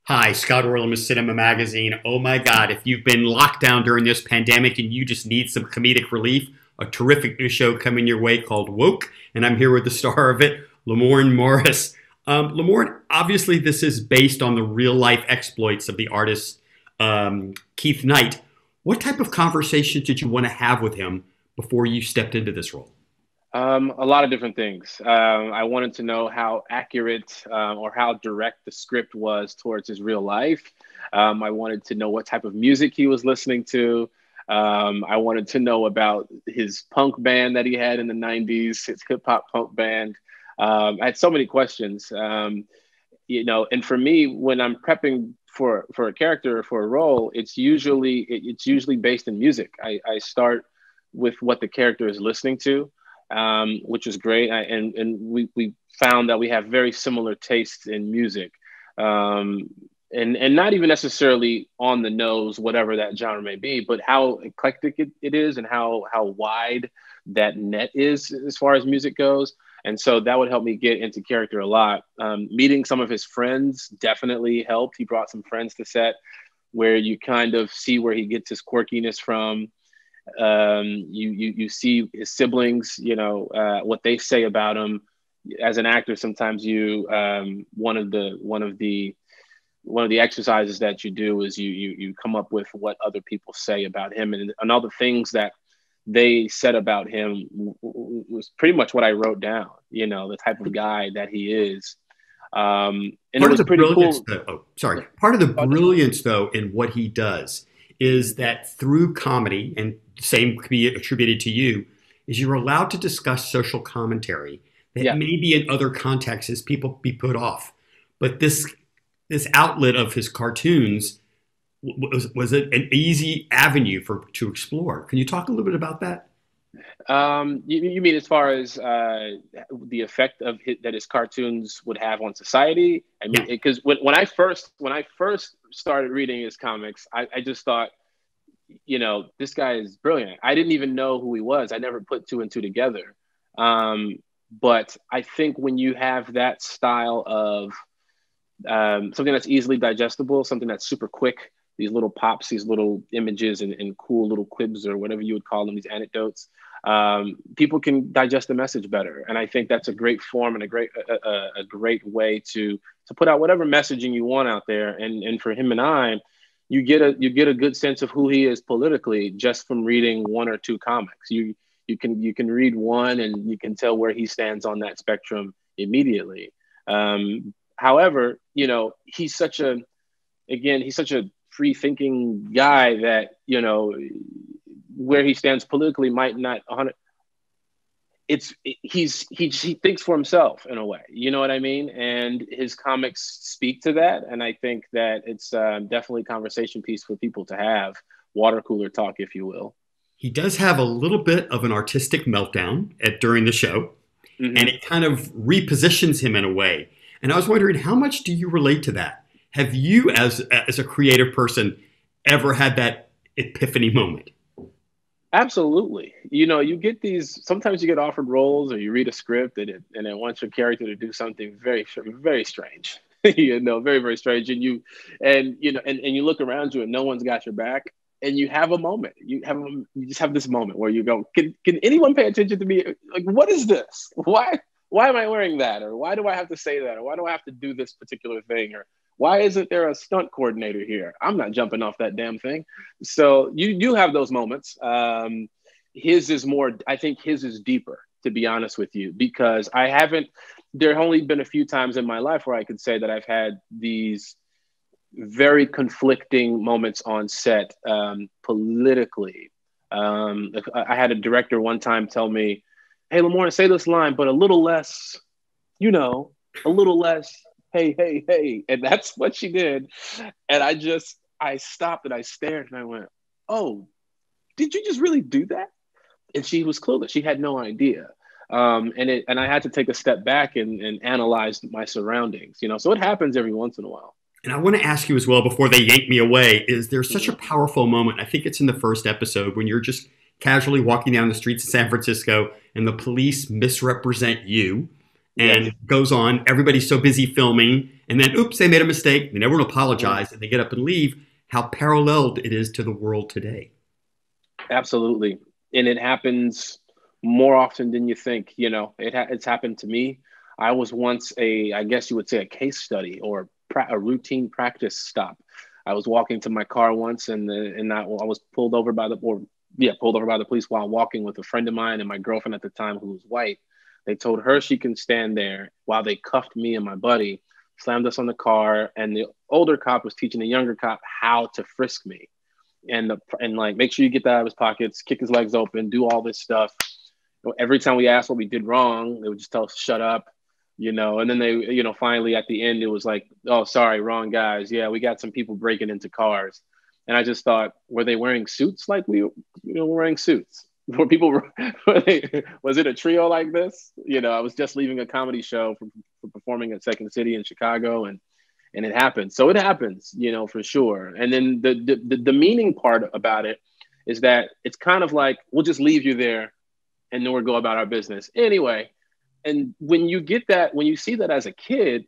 Hi, Scott Orlin with Cinema-Magazin. Oh my God, if you've been locked down during this pandemic and you just need some comedic relief, a terrific new show coming your way called Woke, and I'm here with the star of it, Lamorne Morris. Lamorne, obviously this is based on the real-life exploits of the artist Keith Knight. What type of conversations did you want to have with him before you stepped into this role? A lot of different things. I wanted to know how accurate or how direct the script was towards his real life. I wanted to know what type of music he was listening to. I wanted to know about his punk band that he had in the 90s, his hip hop punk band. I had so many questions, and for me, when I'm prepping for a character or for a role, it's usually based in music. I start with what the character is listening to, which is great. And we found that we have very similar tastes in music, and not even necessarily on the nose, whatever that genre may be, but how eclectic it is and how wide that net is as far as music goes. And so that would help me get into character a lot. Meeting some of his friends definitely helped. He brought some friends to set where you kind of see where he gets his quirkiness from. You see his siblings, what they say about him. As an actor, sometimes you one of the exercises that you do is you come up with what other people say about him, and all the things that they said about him was pretty much what I wrote down. The type of guy that he is. And it was pretty cool. Part of the brilliance, though, in what he does is that through comedy, and same could be attributed to you, is you're allowed to discuss social commentary that maybe in other contexts people be put off. But this outlet of his cartoons was an easy avenue to explore. Can you talk a little bit about that? You mean as far as the effect that his cartoons would have on society? I mean, because when I first started reading his comics, I just thought, this guy is brilliant. I didn't even know who he was. I never put two and two together. But I think when you have that style of something that's easily digestible, something that's super quick, these little pops, these little images and cool little quibs or whatever you would call them, these anecdotes, people can digest the message better. And I think that's a great form and a great way to put out whatever messaging you want out there. And for him and I, you get a good sense of who he is politically just from reading one or two comics. You can read one and you can tell where he stands on that spectrum immediately. However, he's such a free-thinking guy that, where he stands politically might not 100. He thinks for himself in a way, you know what I mean? And his comics speak to that. And I think that it's definitely a conversation piece for people to have, water cooler talk, if you will. He does have a little bit of an artistic meltdown during the show, and it kind of repositions him in a way. And I was wondering, how much do you relate to that? Have you, as a creative person, ever had that epiphany moment? Absolutely. You get sometimes you get offered roles or you read a script and it wants your character to do something very, very strange, very, very strange. And you look around you and no one's got your back and you have a moment. You just have this moment where you go, can anyone pay attention to me? Like, what is this? Why am I wearing that? Or why do I have to say that? Or why do I have to do this particular thing? Or why isn't there a stunt coordinator here? I'm not jumping off that damn thing. So you do have those moments. His is more, I think his is deeper, to be honest with you, because there have only been a few times in my life where I could say that I've had these very conflicting moments on set politically. I had a director one time tell me, "Hey, Lamorne, say this line, but a little less, a little less. Hey, hey, hey." And that's what she did. And I stopped and I stared and I went, "Oh, did you just really do that?" And she was clueless. She had no idea. And I had to take a step back and analyze my surroundings, so it happens every once in a while. And I want to ask you as well, before they yank me away, is there such a powerful moment, I think it's in the first episode, when you're just casually walking down the streets of San Francisco and the police misrepresent you and Yes. goes on. Everybody's so busy filming, and then, oops, they made a mistake. And everyone apologized, and they get up and leave. How paralleled it is to the world today. Absolutely. And it happens more often than you think. It's happened to me. I was once I guess you would say, a case study or a routine practice stop. I was walking to my car once, and I was pulled over by the police while walking with a friend of mine and my girlfriend at the time, who was white. They told her she can stand there while they cuffed me and my buddy, slammed us on the car, and the older cop was teaching the younger cop how to frisk me. And like, make sure you get that out of his pockets, kick his legs open, do all this stuff. Every time we asked what we did wrong, they would just tell us, shut up, and then they, finally at the end, it was like, oh, sorry, wrong guys. Yeah, we got some people breaking into cars. And I just thought, were they wearing suits like we, were wearing suits? Were people, was it a trio like this? I was just leaving a comedy show for performing at Second City in Chicago, and it happened. So it happens, for sure. And then the meaning part about it is that it's kind of like, we'll just leave you there and then we'll go about our business anyway. And when you see that as a kid,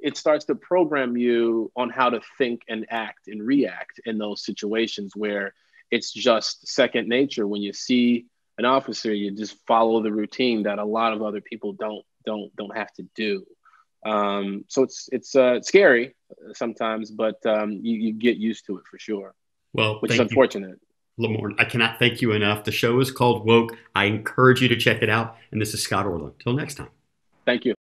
it starts to program you on how to think and act and react in those situations where it's just second nature. When you see an officer, you just follow the routine that a lot of other people don't have to do. So it's scary sometimes, but you get used to it for sure. Well, which is unfortunate. Lamorne, I cannot thank you enough. The show is called Woke. I encourage you to check it out. And this is Scott Orlin. Till next time. Thank you.